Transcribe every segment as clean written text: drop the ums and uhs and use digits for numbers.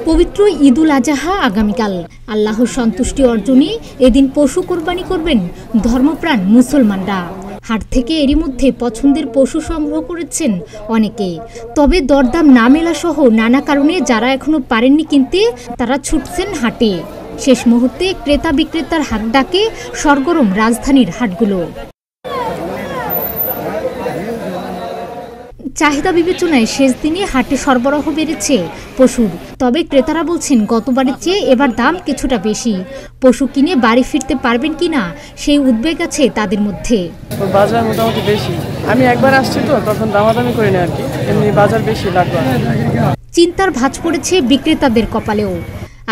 পবিত্র ঈদুল আজহা আগামীকাল। আল্লাহর সন্তুষ্টি অর্জনে এদিন পশু কোরবানি করবেন ধর্মপ্রাণ মুসলমানরা। হাট থেকে এরই মধ্যে পছন্দের পশু সংগ্রহ করেছেন অনেকে। তবে দরদাম না মেলা সহ নানা কারণে যারা এখনো পারেননি কিনতে, তারা ছুটছেন হাটে। শেষ মুহূর্তে ক্রেতা বিক্রেতার হাট ডাকে সরগরম রাজধানীর হাটগুলো। চাহিদা বিবেচনায় শেষ দিনে হাটে সরবরাহ বেড়েছে পশুর। তবে ক্রেতারা বলছেন গতবারের চেয়ে এবার দাম কিছুটা বেশি। পশু কিনে বাড়ি ফিরতে পারবেন কিনা সেই উদ্বেগ আছে তাদের মধ্যে। বাজার মোটামুটি বেশি, আমি একবার আসছি তো তখন দামাদামি করি না আর কি, এমনি বাজার বেশি লাগবে। চিন্তার ভাঁজ পড়েছে বিক্রেতাদের কপালেও।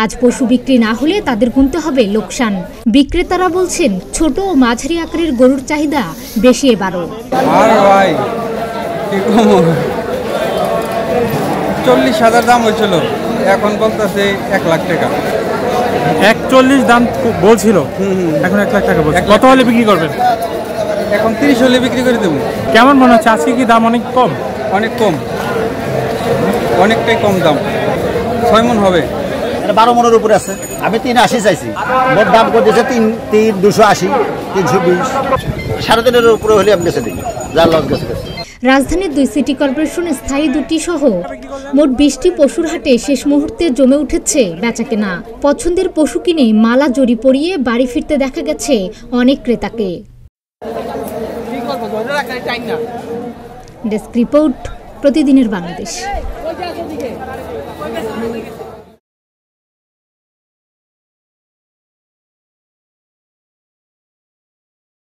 আজ পশু বিক্রি না হলে তাদের গুনতে হবে লোকসান। বিক্রেতারা বলছেন ছোট ও মাঝারি আকারের গরুর চাহিদা বেশি এবারও। 40,000 দাম হয়েছিল, এখন বলতেছে 1 লাখ টাকা। 41 দাম বলছিল, এখন 1 লাখ টাকা বলছে। কত হলে বিক্রি করবেন? এখন 30 হলে বিক্রি করে দেবো। কেমন মনে হচ্ছে আজকে কি দাম অনেক কম? অনেক কম, অনেকটাই কম দাম। 6 মণ হবে। 12 মণের উপরে আছে। আমি 380 চাইছি, মোট দাম করতেছে 280, 320, 3.5 উপরে হলে আমি বেঁচে দিই, যা লস গেছে। রাজধানীর 2 সিটি কর্পোরেশন স্থায়ী 2টি সহ মোট 20টি পশুর হাটে শেষ মুহূর্তে জমে উঠেছে বেচাকেনা। পছন্দের পশু কিনে মালা জড়ি পরিয়ে বাড়ি ফিরতে দেখা গেছে অনেক ক্রেতাকে। ডেস্ক রিপোর্ট, প্রতিদিনের বাংলাদেশ।